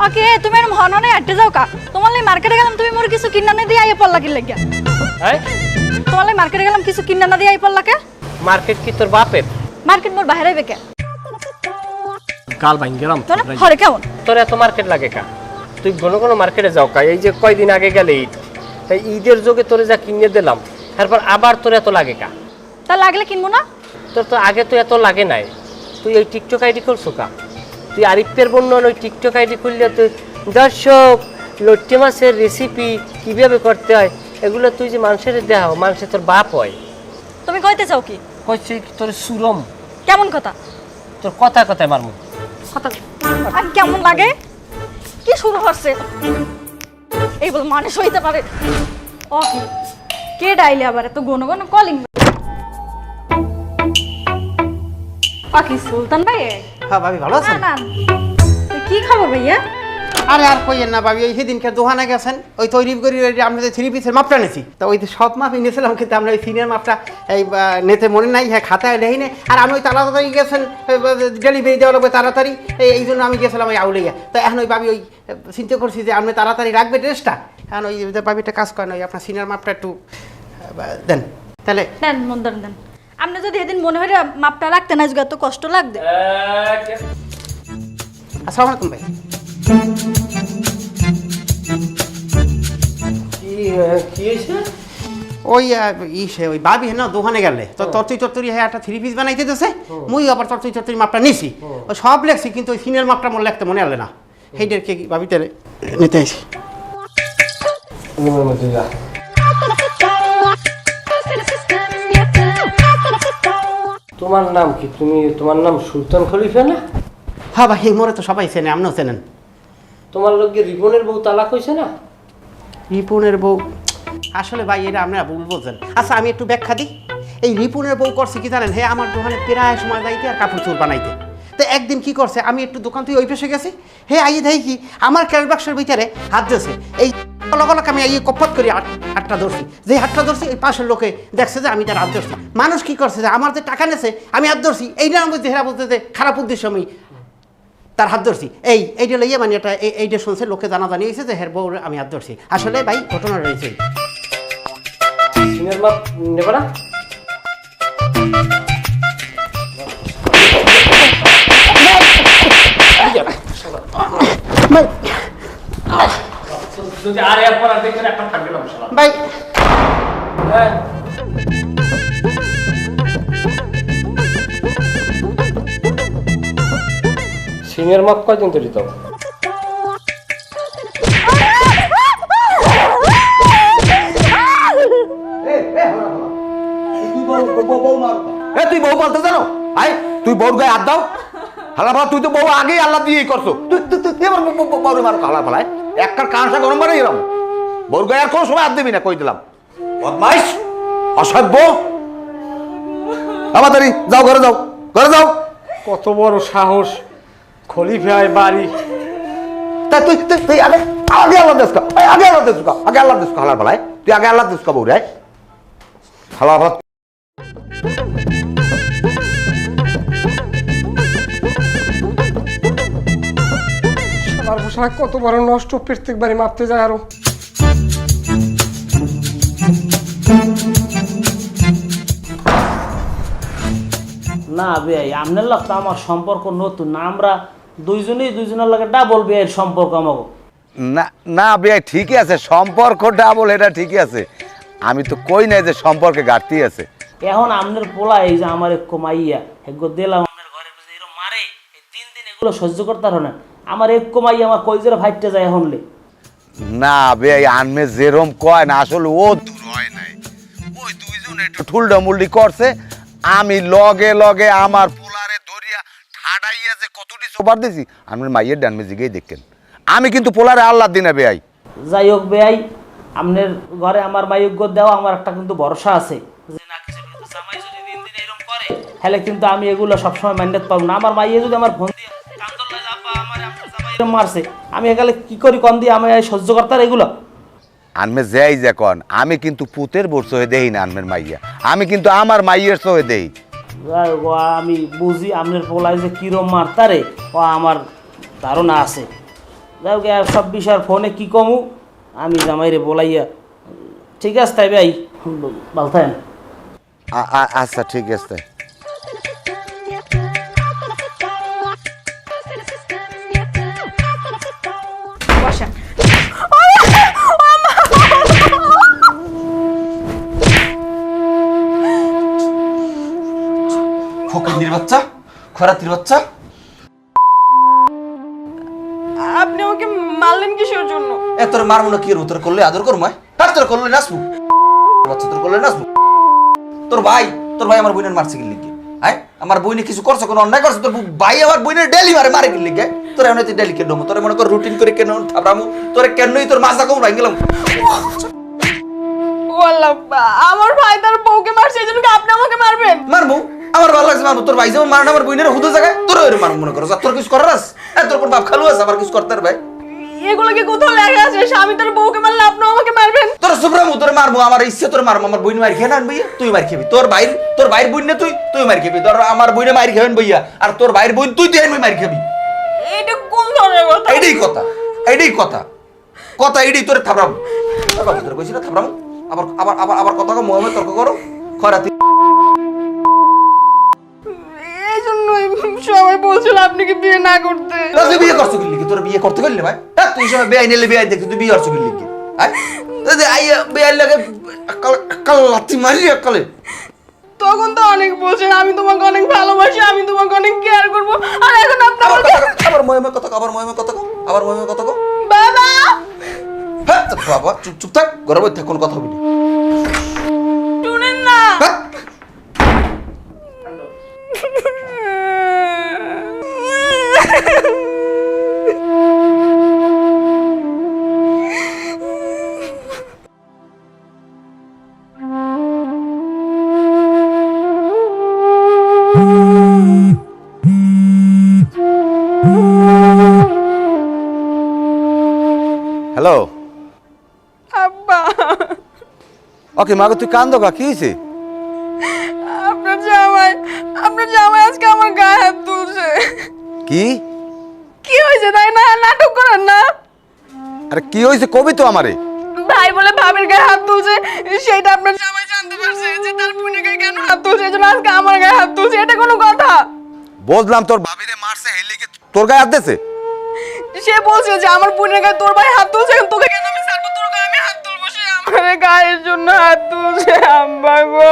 ওকে তুমি এরকম হননে আটতে যাও কা তোমার লাই মার্কেটে গেলাম তুমি মোর কিছু কিনা না দিয়ে আইয়া পড়লা কি লাগিয়া হ্যাঁ তোমার লাই মার্কেটে গেলাম কিছু কিনা না দিয়ে আইয়া পড়লা কে মার্কেট কি তোর বাপের? মার্কেট মোর বাইরে আইবে কে কাল ভাঙ গেলাম তোরা হরে কেমন তোর এত মার্কেট লাগে কা? তুই ঘন ঘন মার্কেটে যাও কা? এই যে কয়দিন আগে গেলে ঈদ, তাই ঈদের যোগে তোরে যা কিনে দিলাম তারপর আবার তোর এত লাগে কা? তা লাগলে কিনবো না তোর তো আগে তো এত লাগে নাই। তুই ওই টিকটক আইডি করছো কা? তুই আরিফের বর্ণন ওই টিকটক আইডি খুললে তুই দর্শক লট্টে মাছের রেসিপি কিভাবে করতে হয় এগুলো তুই যে মানুষের দেখাও, মানুষের তোর বাপ হয়। তুমি কইতে চাও কি কইছি তোর সুরম, কেমন কথা তোর কথা কথায় মারমু। কথা আর কেমন লাগে কি শুরু হচ্ছে এই বল মানুষ হইতে পারে ও কি কে ডাইলে আবার এত ঘন ঘন কলিং কি সুলতান ভাই? হ্যাঁ ভাবি ভালো আছেন? না কি খবর ভাইয়া? আরে আর কইেন না ভাবি, ওই সেদিনকে দোকানে গেছেন ওই তৈরি করি আমরা যে 3 পিসের মাপটা নিয়েছি, তো ওই সব মাপই নিয়েছিলাম, কিন্তু আমরা ওই সিনিয়র মাপটা এই নেতে মনে নাই, হ্যাঁ খাতায় লেহিনে। আর আমি ওই তাড়াতাড়ি গেছেন ডেলিভারি দেওয়া লাগবে তাড়াতাড়ি, এই জন্য আমি গেছিলাম ওই আউলিয়া। তো এখন ওই ভাবি ওই চিন্তা করছি যে আপনি তাড়াতাড়ি রাখবে ড্রেসটা, এখন ওই ভাবিটা কাজ করেন ওই আপনার সিনিয়র মাপটা একটু দেন তাহলে। দেন মন দেন আপনি যদি এদিন মনে হয় মাপটা রাখতে না তো কষ্ট লাগবে। আসসালামু আলাইকুম ভাই। ওই ওই ভাবি না দোকানে গেলে তো তরতরি হ্যাঁ একটা 3 পিস বানাইতে দিয়েছে, মুই আবার তরতরি মাপটা নিছি, ওই সব লেখছি কিন্তু ওই সিনিয়র মাপটা মনে লিখতে মনে হলে না, সেইটার কে ভাবিতে নিতে আইছি। তোমার নাম কি? তোমার নাম সুলতান খলিফা না? হ্যাঁ ভাই এই মোরে তো সবাই চেনে, আপনিও চেনেন। তোমার লোকে রিপনের বউ তালাক হয়েছে না? রিপুনের বউ আসলে ভাই এটা আপনারা ভুল বলছেন। আচ্ছা আমি একটু ব্যাখ্যা দিই। এই রিপুনের বউ করছে কি জানেন, হ্যাঁ আমার দোকানে প্রায় সময় যাইতে আর কাপড় চোর বানাইতে। তো একদিন কি করছে, আমি একটু দোকান থেকে ওই পেশে গেছি, হে আইয়ে দেয় কি আমার ক্যাশ বাক্সের ভিতরে হাত দিয়েছে, এই লগ আমি এই কপত করি হাতটা ধরছি, যে হাতটা ধরছি এই পাশের লোকে দেখছে যে আমি তার হাত ধরছি। মানুষ কি করছে যে আমার যে টাকা নেছে আমি হাত ধরছি, এইটা আমি বুঝতে হেরা বলতে যে খারাপ উদ্দেশ্য আমি তার হাত ধরছি, এইটা লইয়ে মানে এটা এইটা শুনছে লোকে জানাজানি হয়েছে যে হের বউ আমি হাত ধরছি। আসলে ভাই ঘটনা রয়েছে। সিনিয়র মাপ নেবে না? যদি আর একবার আর দেখবেন একটা থাকবে না মশলা ভাই সিনিয়র মাপ কয়দিন তৈরি তো? তুই বউ বলতে জানো? আই তুই বউর গায়ে হাত দাও হালা ভালা, তুই তো বউ আগেই আল্লাহ দিয়েই করছো, তুই এবার বউরে মারো হালা ভালায় একটা কাঁচা গরম বানাই এলাম, বউর গায়ে আর কোনো সময় হাত দিবি না কই দিলাম। বদমাইশ অসভ্য, তাড়াতাড়ি যাও ঘরে যাও, ঘরে যাও। কত বড় সাহস, খলিফায় বাড়ি। তা তুই তুই তুই আগে আগে আল্লাহ দেশ আগে আল্লাহ দেশ আগে আল্লাহ দেশ হালার ভালায়, তুই আগে আল্লাহ দেশ বউ রে হালা ভালা। কত বড় নষ্ট, প্রত্যেকবারই মাপতে যায় আরো। না ভাই আপনার লোক তো আমার সম্পর্ক নতুন না, আমরা দুইজনের লাগে ডাবল বিয়ের সম্পর্ক আমাকে। না না ভাই ঠিকই আছে, সম্পর্ক ডাবল এটা ঠিকই আছে, আমি তো কই নাই যে সম্পর্কে ঘাটতি আছে। এখন আপনার পোলা এই যে আমার এক মাইয়া এগো দিলাম আপনার ঘরে এরকম মারে, এই দিন এগুলো সহ্য করতে পারো না, আমার এক মাইয়া আমার কইজের ফাইটতে যায় এখনলে। না ভাই আনমে যেরম কয় না আসলে ও দূর হয় নাই, ওই দুইজন একটু ঠুলডা মুলডি করছে, আমি লগে লগে আমার পোলারে ধরিয়া ঠাডাইয়া যে কতটি সোবার দিছি আমার মাইয়ের ডানমে জিগেই দেখেন, আমি কিন্তু পোলারে আল্লাহ দিনা বেয়াই। যাই হোক বেয়াই আপনার ঘরে আমার মাইয়োগ্য দেওয়া আমার একটা কিন্তু ভরসা আছে যে না কিছু জামাই যদি দিন এরকম করে তাহলে কিন্তু আমি এগুলো সবসময় মাইন্ডাত পাবো না। আমার মাইয়ে যদি আমার ফোন দিয়ে কান্দল যাবা আমার আপনার জামাই এরকম মারছে, আমি এগুলো কি করি কন দিয়ে আমি সহ্য করতে আর এগুলো আনমে যাই যে কন আমি কিন্তু পুতের বর্ষ হয়ে দেই না আনমের মাইয়া, আমি কিন্তু আমার মাইয়ের সহে দেই। আমি বুঝি আপনার পোলায় যে কিরম মারতারে ও আমার ধারণা আছে। যাও গে সব বিষয় ফোনে কি কমু আমি জামাইরে বলাইয়া ঠিক আছে তাই ভাই ভালো থাকেন। আচ্ছা ঠিক আছে। বসেন। ফকিন্দির বাচ্চা, খরাতির বাচ্চা। আপনি আমাকে মারলেন কিসের জন্য? তোর মারবো না কি করবো? তোর করলে আদর করবো? তোর করলে নাচবো? বাচ্চা তোর করলে নাচবো? তোর ভাই আমার বোনের মারছে কি লিখে? হ্যাঁ, আমার বইনে কিছু করছে, কোনো অন্যায় করছে? তোর ভাই আমার বইনের ডেলি মারে কি লিখে? তোর এমন ডেলি কেন তোর মনে কর রুটিন করে কেন থাবরামু? তোর কেনই তোর মাথা কম রাখ গেলাম। আমার ভাই তার বউকে মারছে, এই জন্য কি আপনি আমাকে মারবেন? মারবো, আমার ভালো লাগছে মারবো। তোর ভাই যেমন মারে আমার বইনের হুদো জায়গায় তোর ওই মার মনে করো। তোর কিছু করার আছে? তোর কোন বাপ খালু আছে আমার কিছু করতে ভাই? এগুলো কি কোথাও লেখা আছে স্বামী তার বউকে মারলে আপনি আমাকে মারবেন? তোর সুব্রামু তোর মারবো, আমার ইচ্ছে তোর মারবো। আমার বইন মার খেয়ে না ভাইয়া, তুই মার খেবি। তোর ভাইয়ের বইন না তুই মার খেবি। তোর আমার বইনে মার খেবেন ভাইয়া, আর তোর ভাইয়ের বইন তুই মার খেবি। এটা কোন ধরনের কথা? এইটাই কথা এইটাই তোর থাবরামু। তোর কইছি না থাবরামু? আবার কথা কো মোহাম্মদ তর্ক করো খরাতি। এই জন্যই সবাই বলছিল আপনি কি বিয়ে না করতে। তুই বিয়ে করছো কি লিখে? তোর বিয়ে করতে গেলে ভাই? তুই সময় বেআই নিলে বেআই দেখি তুই বিয়ে করছো কি লিখে? বেআই লাগে লাথি মারি কালে। তখন তো অনেক বলছেন আমি তোমাকে অনেক ভালোবাসি, আমি তোমাকে অনেক কেয়ার করব, আর এখন আপনি আবার মোহাম্মদ কথা আবার মোহাম্মদ কথা কো। বাবা হ্যাঁ তোর বাবা চুপ থাক, ঘরে বসে থাক, কোনো কথা বলি শুনেন না। হ্যালো। আব্বা, ওকে মাগো তুই কান্দো কা? কি হয়েছে? আপনার জামাই আজকে আমার গায়ে হাত তুলছে। কি হয়েছে তাই না? নাটক করেন না। আরে কি হয়েছে কবি তো আমারে। ভাই বলে ভাবির গায়ে হাত তুলছে, সেটা আপনার জামাই জানতে পারছে যে তার বোনের গায়ে কেন হাত তুলছে, এজন্য আজকে আমার গায়ে হাত তুলছে। এটা কোনো কথা? বুঝলাম তোর ভাবিরে মারছে হেলে কি তোর গায়ে হাত দিয়েছে? সে বলছে যে আমার বোনের গায়ে তোর ভাই হাত তুলছে, তোকে কেন আমি ছাড়বো? তোর গায়ে আমি হাত তুলবো, সে আমার গায়ের জন্য হাত তুলছে। আম্মা গো।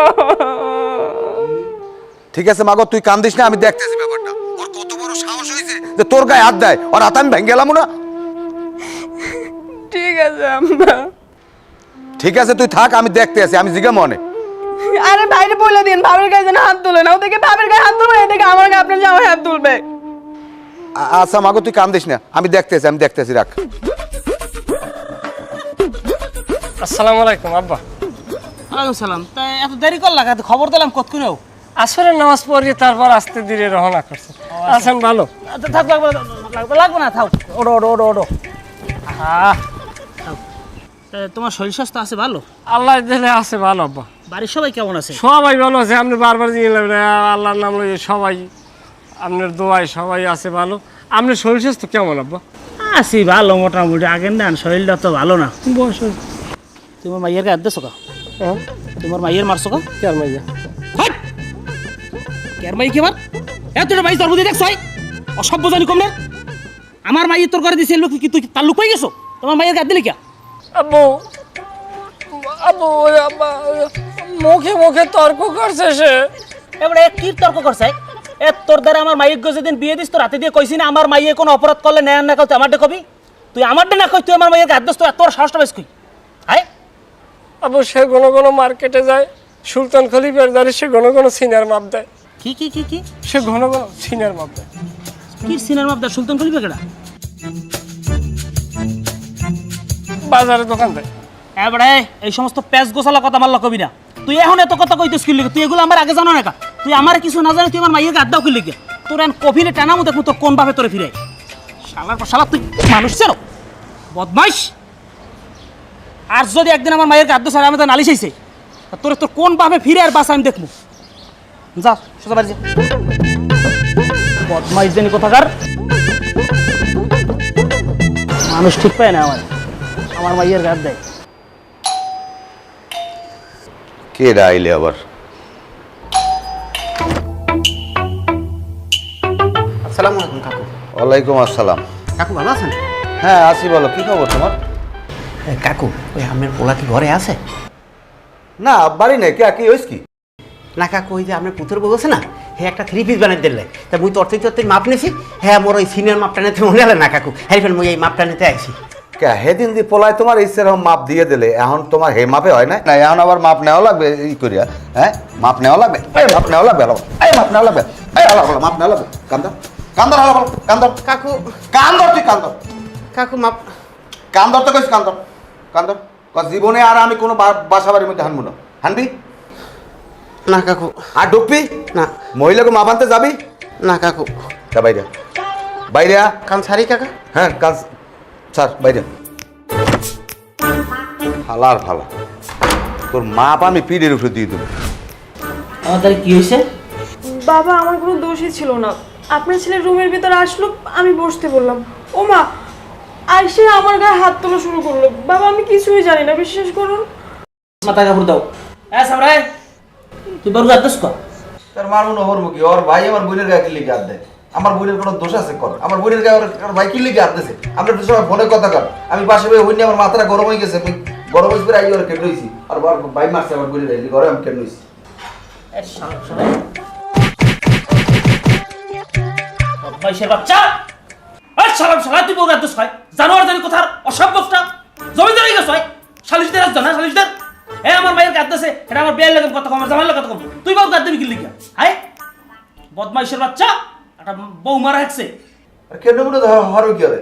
ঠিক আছে মাগো তুই কান্দিস না, আমি দেখতেছি ব্যাপারটা। ওর কত বড় সাহস হয়েছে যে তোর গায়ে হাত দেয়, ওর হাত আমি ভেঙে গেলাম না। ঠিক আছে আম্মা। ঠিক আছে তুই থাক, আমি দেখতে আছি, আমি জিজ্ঞা মনে। আরে ভাইরে বলে দিন ভাবির গায়ে যেন হাত তুলে না, ওদিকে ভাবির গায়ে হাত তুলবে, এদিকে আমার গায়ে আপনার জামাই হাত তুলবে। আচ্ছা মাগো তুই কান্দিস না, আমি দেখতেছি রাখ। আসসালামু আলাইকুম আব্বা। ওয়ালাইকুম সালাম। তাই এত দেরি করলা? খবর দিলাম কতক্ষণেও। আসরের নামাজ পড়িয়ে তারপর আসতে ধীরে রওনা করছে। আছেন ভালো? থাক লাগবে না, থাক। ওডো। তোমার শরীর স্বাস্থ্য আছে ভালো? আল্লাহ দিলে আছে ভালো আব্বা। বাড়ির সবাই কেমন আছে? সবাই ভালো আছে। আপনি বারবার জিজ্ঞেস আল্লাহর নাম লইয়ে সবাই আপনার দোয়ায় সবাই আছে ভালো। আপনার শরীর স্বাস্থ্য কেমন আব্বা? আছি ভালো মোটামুটি। আগের না শরীরটা তো ভালো না। বস। তোমার মাইয়ের গায়ে দিছো কা? তোমার মাইয়ের মারছো কা? কেন মাইয়া? কের মাই কেবার? এতটা ভাই তোর বুদ্ধি দেখছ? অসভ্য জানি কম না। আমার মাইয়ের তোর করে দিছে লোক কি তুই তার লুক পাই গেছো? তোমার মাইয়ের গায়ে দিলি কে? আব্বু আব্বা মুখে তর্ক করছে সে। এবারে কি তর্ক করছে? তোর দ্বারা আমার মাইয়ের যেদিন বিয়ে দিস তো রাতে দিয়ে কইছি না আমার মাইয়ে কোনো অপরাধ করলে নেয় না তুই আমারটা কবি? তুই আমারটা না কই, তুই আমার মাইয়ের গায়ে দিস, তোর সাহসটা বেশ কই? আয় আব্বু সে কোনো মার্কেটে যায়, সুলতান খলিফার দ্বারে সে কোনো সিনিয়র মাপ দেয়। কি সে ঘন সিনিয়র মাপ দেয়। কি সিনিয়র মাপ দেয়? সুলতান খলিফা কেডা? বাজারে দোকান দেয়। এবারে এই সমস্ত প্যাচ গোছালা কথা মারলা কবি না। তুই এখন এত কথা কইতেছ কি লিখে? তুই এগুলো আমার আগে জানো না কা? তুই আমার কিছু না জানি তুই আমার মাইয়ের গায়ে দাও কি লিখে? তোর এখন কফিনে টানামো দেখবো তোর কোন ভাবে তোরে ফিরে। শালা তুই মানুষ চেনো? বদমাইশ। আর যদি একদিন আমার মায়ের গাদ্য ছাড়া আমি তো নালিশ আইছে, তোর কোন ভাবে ফিরে আর বাসা আমি দেখবো। যা সোজা বাড়ি যা। বদমাইশ জানি কোথাকার। মানুষ ঠিক পায় না আমার মাইয়ের গাদ দেয়। কে আইলে আবার? আসসালামু আলাইকুম কাকু। ওয়ালাইকুম আসসালাম। কাকু ভালো আছেন? হ্যাঁ আসি, বলো কি খবর তোমার? কাকু ওই আপনার পোলা কি ঘরে আছে? না বাড়ি নেই, কে কি হয়েছে কি? না কাকু ওই যে আপনার পুতুর বউ আছে না, হ্যাঁ একটা 3 পিস বানাই দিলে, তা মুই তরতে মাপ নিছি, হ্যাঁ মোর ওই সিনিয়র মাপটা নিতে মনে হলে না কাকু, হ্যাঁ ফের মুই এই মাপটা নিতে আইছি। কে হেদিন দি পোলায় তোমার ইচ্ছের মাপ দিয়ে দিলে, এখন তোমার হে মাপে হয় না? না এখন আবার মাপ নেওয়া লাগবে ই করিয়া, হ্যাঁ মাপ নেওয়া লাগবে, এই মাপ নেওয়া লাগবে, এই মাপ নেওয়া লাগবে, এই আলাদা মাপ নেওয়া লাগবে। কান্দর কান্দর আলাদা কান্দর কাকু কান্দর, তুই কান্দর কাকু মাপ কান্দর তো কইস, কান্দর কান্দর। জীবনে আর আমি কোনো বাসা বাড়ির মধ্যে হানবো না। হানবি না কাকু। আর ঢুকবি না মহিলাকে মাপ আনতে যাবি না কাকু। তা বাইরে বাইরে কান ছাড়ি কাকা। হ্যাঁ কাজ স্যার বাইরে। ফালার ফালা তোর মাপ আমি পিঠের উপরে দিয়ে দেবো। আমার তাহলে কি হয়েছে? বাবা আমার কোনো দোষই ছিল না, আপনার ছেলে রুমের ভিতরে আসলো, আমি বসতে বললাম, ও মা আইসে আমার গায়ে হাত তোলা শুরু করলো। বাবা আমি কিছুই জানি না, বিশ্বাস করুন। মাথা কাপড় দাও। সামরাই তুই বড় গাদ দোষ কর। তার মারুন ওর মুখে, ওর ভাই আমার বোনের গায়ে কি লিখে হাত দেয়? আমার বোনের কোনো দোষ আছে কর? আমার বোনের গায়ে ওর ভাই কি লিখে হাত দিয়েছে? আমরা তো সবাই ফোনে কথা কর, আমি পাশে বসে হইনি, আমার মাথাটা গরম হয়ে গেছে, গরম হয়েছে আই ওর কেটে হয়েছি, আর ভাই মারছে আমার বোনের গায়ে, ঘরে আমি কেটে হয়েছি। বদমাইশের বাচ্চা, আর সালাম সালা তুই বড় গাদ দোষ হয়, জানোয়ার জানি কোথার অসভ্যটা জমিদার হয়ে গেছ, সালিশদের আসতো না সালিশদের। আমার মায়ের গাদ দিয়েছে, এটা আমার বিয়ের লাগে কত কম, আমার জামাইয়ের কথা কম, তুই বড় গাদ দিবি কি লিখা? হাই বদমাইশের বাচ্চা, একটা বউ মারা হেঁকছে। আর কেন মনে হরো কি হবে?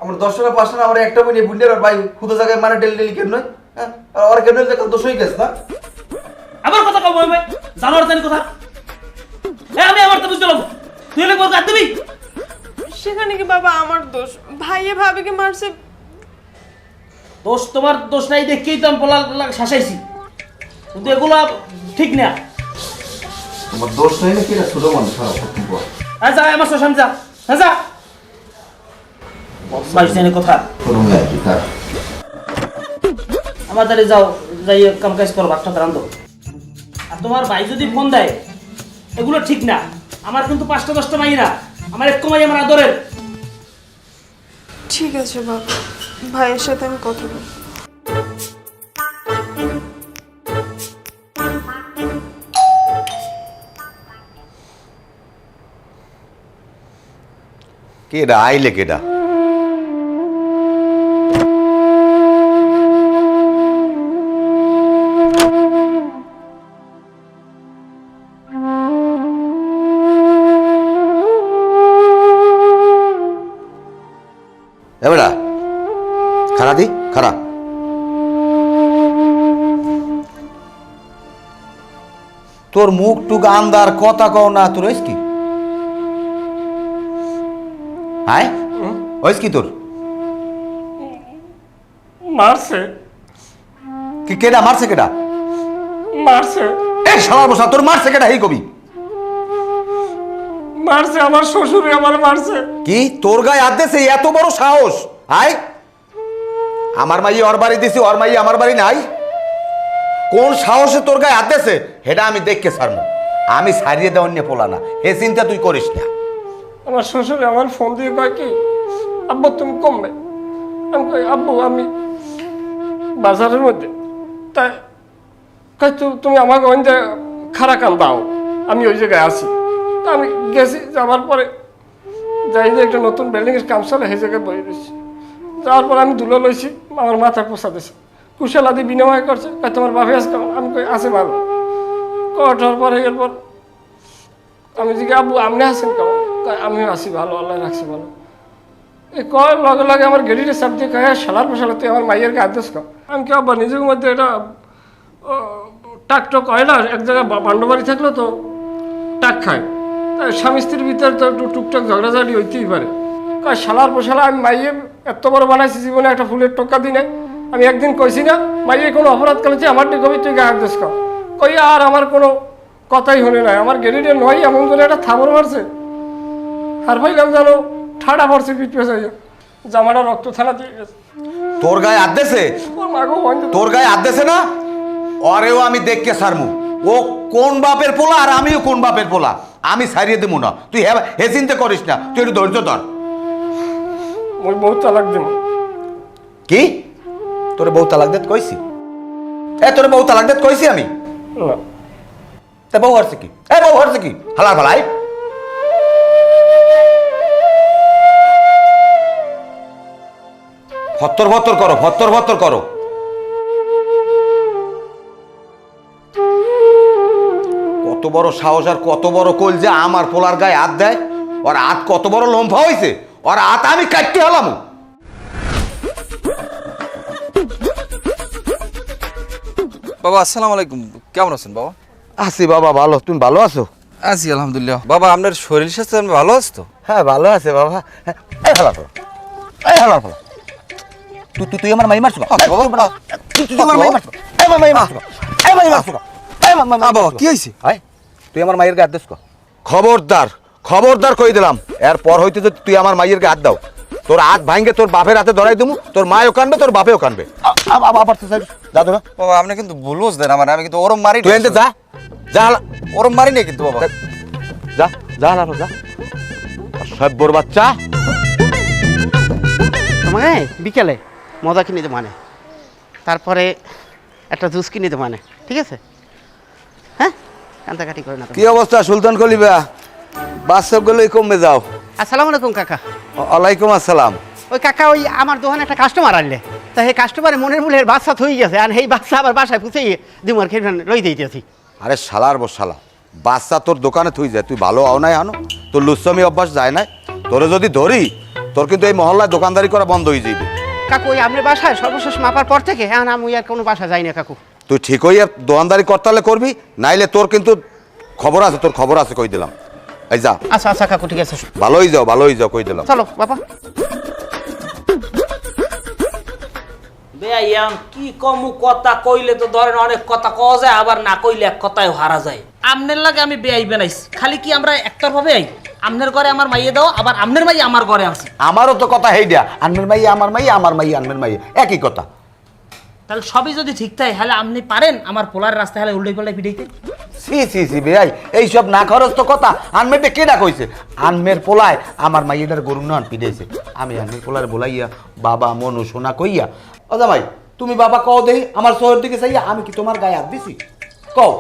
আমার 10টা 5টা আমার একটা বোন, বোনের আর ভাই খুদো জায়গায় মারা ডেলি কেন নয়? হ্যাঁ আর কেন দোষ হয়ে গেছে না? আবার কথা কম ভাই, জানোয়ার জানি কোথা। আমি আমার তো বুঝতে পারবো, তুই হলে বড় গাদ দিবি? সেখানে কি বাবা আমার দোষ? ভাইয়ে ভাবিকে মারছে। দোষ তোমার দোষ নাই দেখেই তো আমি বলা শাসাইছি, কিন্তু এগুলো ঠিক না। আমার দোষ নেই না, কি না ছোট মানুষ খারাপ সত্যি বল। হ্যাঁ যা আমার শ্মশান যা, হ্যাঁ যা। বদমাইশ জানি কোথা। করুন আর কি তার। আমার দ্বারে যাও, যাই কাম কাজ করো, ভাতটা রান্ধো। আর তোমার ভাই যদি ফোন দেয়, এগুলো ঠিক না। আমার কিন্তু 5টা 10টা মাই না, আমার এক কমাই আমার আদরের। ঠিক আছে বাবা, ভাইয়ের সাথে আমি কথা বলবো। কেডা আইলে কেডা? এবারা খারা দি খারা। তোর মুখ টুক আন্দার কথা কও না, তোর হইস কি? হাই হইস কি তোর? মারছে কি কেডা মারছে কেডা? মারছে এই শালা বসা, তোর মারছে কেডা এই কবি? মারছে আমার শ্বশুরে আমার মারছে। কি তোর গায়ে হাত দিয়েছে? এত বড় সাহস? আয় আমার মাই ওর বাড়ি দিছি, ওর মাই আমার বাড়ি নাই? কোন সাহসে তোর গায়ে হাত দিয়েছে সেটা আমি দেখকে ছাড়বো। আমি ছাড়িয়ে দেওয়ার নিয়ে পোলা না, হে চিন্তা তুই করিস না। আমার শ্বশুরে আমার ফোন দিয়ে কয় কি, আব্বু তুমি কমবে। আমি কই আব্বু আমি বাজারের মধ্যে, তাই কই তুমি আমাকে ওই যে খারা কান দাও, আমি ওই জায়গায় আছি। তা আমি গেছি, যাওয়ার পরে যাই যে একটা নতুন বিল্ডিংয়ের কাম চলে, সেই জায়গায় বই রয়েছি। যাওয়ার পরে আমি ধুলো লইছি, আমার মাথা পোষা দিয়েছে, কুশাল আদি বিনিময় করছে। কয় তোমার বাপে আজ কেমন? আমি কই আছে ভালো। কটার পর হয়ে গেল পর আমি জিজ্ঞাসা আব্বু আপনি আছেন কেমন? আমিও আছি ভালো, আল্লাহ রাখছি ভালো। এই কয় লগে লগে আমার গেড়িতে চাপ দিয়ে কয় শালার পোশালা তুই আমার মাইয়ের কে আদেশ কর। আমি কি আব্বা নিজের মধ্যে এটা টাক টক হয় না, এক জায়গায় বান্ডবাড়ি থাকলো তো টাক খায়, তাই স্বামী স্ত্রীর ভিতরে তো একটু টুকটাক ঝগড়াঝাড়ি হইতেই পারে। কয় শালার পোশালা আমি মাইয়ে এত বড় বানাইছি, জীবনে একটা ফুলের টোকা দিই নাই। আমি একদিন কইছি না মাইয়ে কোনো অপরাধ করেছি, আমার তুই কবি তুই গায়ে আদেশ কর। কই আর আমার কোনো কথাই শুনে নাই, আমার গেড়িতে নয় এমন করে একটা থাবর মারছে। আর ভাইলাম জানো ঠাডা পড়ছে পিঠ পেঁচাইয়া। জামাটা রক্ত থানা দিয়ে গেছে। তোর গায়ে হাত দিয়েছে? ওর মাকে বন্ধ তোর গায়ে হাত দিয়েছে না? অরেও আমি দেখকে সারমু ও কোন বাপের পোলা আর আমিও কোন বাপের পোলা। আমি সারিয়ে দেবো না, তুই হে চিন্তা করিস না, তুই একটু ধৈর্য ধর। ওই বউ তালাক দেব। কি তোর বউ তালাক দেত কইছি? তোর বউ তালাক দেত কইছি আমি? না তা বউ হরছে কি? বউ হরছে কি? হালার ভালাই ফত্তর ফত্তর করো, ফত্তর ফত্তর করো। কত বড় সাহস আর কত বড় কল যে আমার পোলার গায়ে হাত দেয়। ওর হাত কত বড় লম্ফা হয়েছে, ওর হাত আমি কাটতে হলাম। বাবা আসসালামু আলাইকুম, কেমন আছেন বাবা? আছি বাবা ভালো, তুমি ভালো আছো? আছি আলহামদুলিল্লাহ। বাবা আপনার শরীর স্বাস্থ্য ভালো আছে তো? হ্যাঁ ভালো আছে বাবা। এই হালা ফলা, এই হালা ফলা, তুই আমার মাই মারছো? তুই আমার মাই মারছো? আমার মাই মারছো? এই মাই মারছো? বাবা কি হয়েছে? তুই আমার মায়ের গায়ে হাত দিস? খবরদার, খবরদার কই দিলাম, এরপর হইতে যদি তুই আমার মায়ের গায়ে হাত দাও, তোর হাত ভাঙ্গে তোর বাপের হাতে ধরাই দেবো, তোর মায়ও কানবে তোর বাপেও কানবে। আবার তো যা তো বাবা আপনি কিন্তু ভুল বুঝলেন আমার, আমি কিন্তু ওরম মারি তুই এনতে যা, যা ওরম মারি নেই কিন্তু বাবা। যা যা হালা যা, সভ্যর বাচ্চা। মানে বিকেলে মজা কিনে দে মানে, তারপরে একটা জুস কিনে দে মানে, ঠিক আছে? হ্যাঁ কান্দাকাটি করে না তুমি। কি অবস্থা সুলতান খলিফা? বাচ্চাগুলোই কমবে যাও। আসসালামু আলাইকুম কাকা। ওয়ালাইকুম আসসালাম। ওই কাকা ওই আমার দোকানে একটা কাস্টমার আনলে, তা সেই কাস্টমারে মনের মূলের বাচ্চা থই গেছে, আর সেই বাচ্চা আবার বাসায় পুষে দিমার খেয়ে লই দিতেছি। আরে শালার বসালা, বাচ্চা তোর দোকানে থুই যায়, তুই ভালো আও নাই আনো, তোর লুচ্ছামি অভ্যাস যায় নাই। তোরে যদি ধরি তোর কিন্তু এই মহল্লায় দোকানদারি করা বন্ধ হয়ে যাবে। কাকু ওই আপনার বাসায় সর্বশেষ মাপার পর থেকে হ্যাঁ আমি আর কোনো বাসা যাই না কাকু। তুই ঠিক হইয়া দোকানদারি করতে হলে করবি, নাইলে তোর কিন্তু খবর আছে, তোর খবর আছে কই দিলাম। এই যা। আচ্ছা আচ্ছা কাকু ঠিক আছে, ভালোই যাও, ভালোই যাও কই দিলাম। চলো বাবা। বেয়াম কি কমু, কথা কইলে তো ধরেন অনেক কথা কওয়া যায়, আবার না কইলে এক কথায় হারা যায়। আমনের লাগে আমি বেয়াই বানাইছি, খালি কি আমরা একটার ভাবে আই? আমনের ঘরে আমার মাইয়ে দাও, আবার আমনের মাইয়ে আমার ঘরে আছে। আমারও তো কথা হেই দিয়া, আনমের মাই আমার মাই, আমার মাই আনমের মাই, একই কথা। তাহলে সবই যদি ঠিক থাকে, তাহলে আপনি পারেন আমার পোলার রাস্তায় হলে উল্টে পাল্টে পিটাইতে? সি সি সি ভাই, এইসব না খরচ তো কথা। আনমেরটা কেডা কইছে? আনমের পোলায় আমার মাইয়েটার গরু নান পিটাইছে। আমি আনমের পোলার বলাইয়া বাবা মনু সোনা কইয়া, ওদা ভাই তুমি বাবা কও দেই আমার শহর দিকে চাইয়া, আমি কি তোমার গায়ে হাত দিছি? কও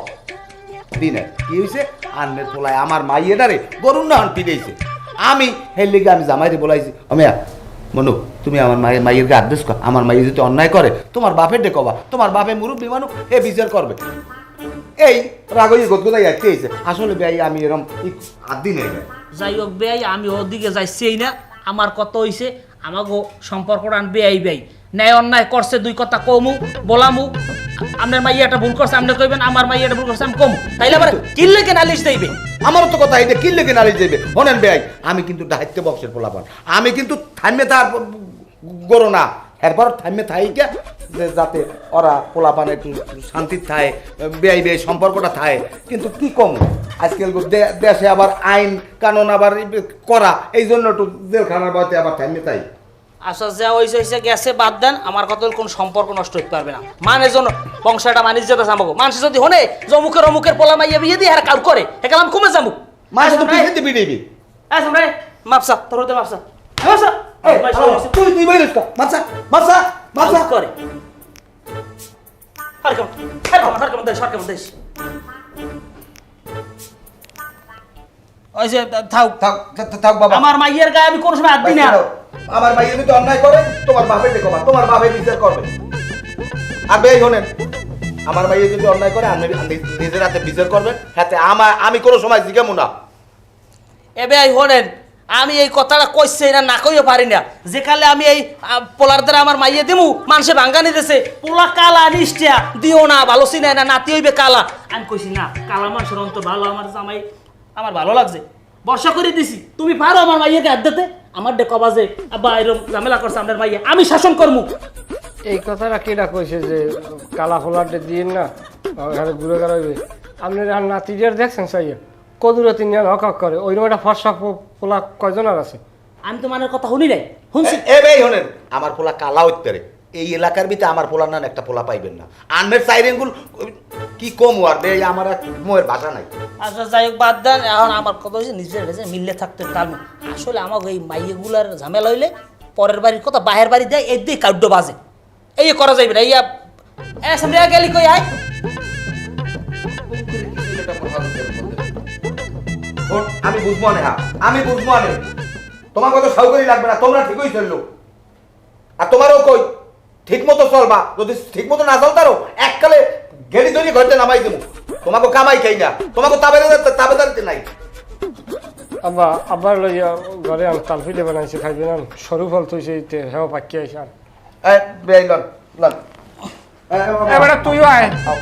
দিনে কি হইছে? আনমের পোলায় আমার মাইয়েটারে গরু নান পিটাইছে। আমি হের লিগে আমি জামাইরে বলাইছি, অমিয়া মনু তুমি আমার মাইয়ের গায়ে হাত দিস? আমার মাইয়ে যদি অন্যায় করে তোমার বাপের ডে কবা, তোমার বাপে মুরব্বী মানুষ এ বিচার করবে। এই রাগই গদগদাই আসতে হয়েছে। আসলে ভাই আমি এরকম হাত দিই নাই। যাই হোক বেয়াই, আমি ওদিকে যাইছি না। আমার কত হইছে, আমাকে সম্পর্কটা বেয়াই বেয়াই ন্যায় অন্যায় করছে, দুই কথা কমু বলামু। আপনার মাইয়াটা ভুল করছে আপনি কইবেন, আমার মাইয়াটা ভুল করছে আমি কমু, তাইলে আবার কিনলে কে নালিশ দেইবে? আমারও তো কথা এটা কি লেগে নালিশ যাইবে। হনেন ভাই আমি কিন্তু দায়িত্ব বক্সের পোলাপান, আমি কিন্তু থামে তার গরো না, এরপর থামে থাইকে যাতে ওরা পোলাপানে একটু শান্তির থায়, বেয়াই বেয়াই সম্পর্কটা থায়। কিন্তু কি কম আজকাল দেশে আবার আইন কানুন আবার করা, এই জন্য একটু জেলখানার বয়তে আবার থামে তাই। আচ্ছা যা হয়েছে হয়েছে গেছে, বাদ দেন। আমার কথা কোন সম্পর্ক নষ্ট হতে পারবে না। মানের জন্য বংশটা মানিস যেতে যাবো। মানুষ যদি হনে যে অমুকের অমুকের পোলা মাইয়া বিয়ে দিয়ে আর কাউ করে, হেকাল আমি কমে যাবো। মায়ের তো পিছিয়ে বিড়িবি। মাপসা তোর হতে মাপসা তুই তুই বলিস কা মাছা মাছা মাছা করে সরকার দেশ। ওই যে থাক থাক থাক বাবা, আমার মাইয়ের গায়ে আমি কোন সময় হাত দিই না। আমার ভাই যদি অন্যায় করে তোমার বাপের দেখো, তোমার বাপে বিচার করবে। আর বেই হনেন আমার ভাই যদি অন্যায় করে আমি নিজের হাতে বিচার করবেন, হাতে আমি কোনো সময় জিজ্ঞামু না। এবে আই হনেন, আমি এই কথাটা কইছে না না কইও পারি না। যেখানে আমি এই পোলার দ্বারা আমার মাইয়ে দিমু, মানুষে ভাঙ্গানি দিছে পোলা কালা নিষ্ঠিয়া দিও না, ভালো চিনাই না, নাতি হইবে কালা। আমি কইছি না, কালা মানুষের অন্তর ভালো, আমার জামাই আমার ভালো লাগছে, বর্ষা করে দিছি। তুমি পারো আমার মাইয়াকে হাত দিতে? আমার ডে কবা যে আব্বা এরকম ঝামেলা করছে আপনার মাইয়া, আমি শাসন করমু। এই কথাটা কেটা কইছে যে কালা ফোলারটা দিয়ে না ঘরে ঘুরে গেড়াইবে? আপনি নাতিদের দেখছেন সাইয়া কদুরে তিনি হক হক করে, ওইরকম একটা ফর্সা পোলা কয়জনের আছে? আমি তো মানের কথা শুনি নাই, শুনছি। এ ভাই হনেন আমার পোলা কালা উত্তরে এই এলাকার ভিতরে আমার পোলা না একটা পোলা পাইবেন না আনমের সাইরেনগুল কি কম আর বে আমার আর মোয়ের ভাষা নাই। আচ্ছা যাই হোক বাদ দেন, এখন আমার কথা হচ্ছে নিজের কাছে মিললে থাকতে তার আসলে আমাকে এই মাইয়েগুলার ঝামেলা হইলে পরের বাড়ির কথা বাহের বাড়ি দেয় এই দিয়ে কাউড বাজে, এই করা যাইবে না। ইয়া সামনে গেলি কই আয় আমি বুঝবো না, আমি বুঝবো না, তোমার কত সৌকর্য লাগবে না, তোমরা ঠিকই চললো আর তোমারও কই ঠিক মতো চলবা, যদি ঠিক মতো না চলতারো এককালে গেড়ি ধরি ঘরতে নামাই দেবো, তোমাকে কামাই খাই না, তোমাকে তাবেদারিতে নাই। আব্বা আব্বার লইয়া ঘরে আমি তালফিলে বানাইছি খাইবে না, সরু ফল তুইছে হেও পাকি আইসান। বেআই লন লন এবারে তুইও আয়। আও।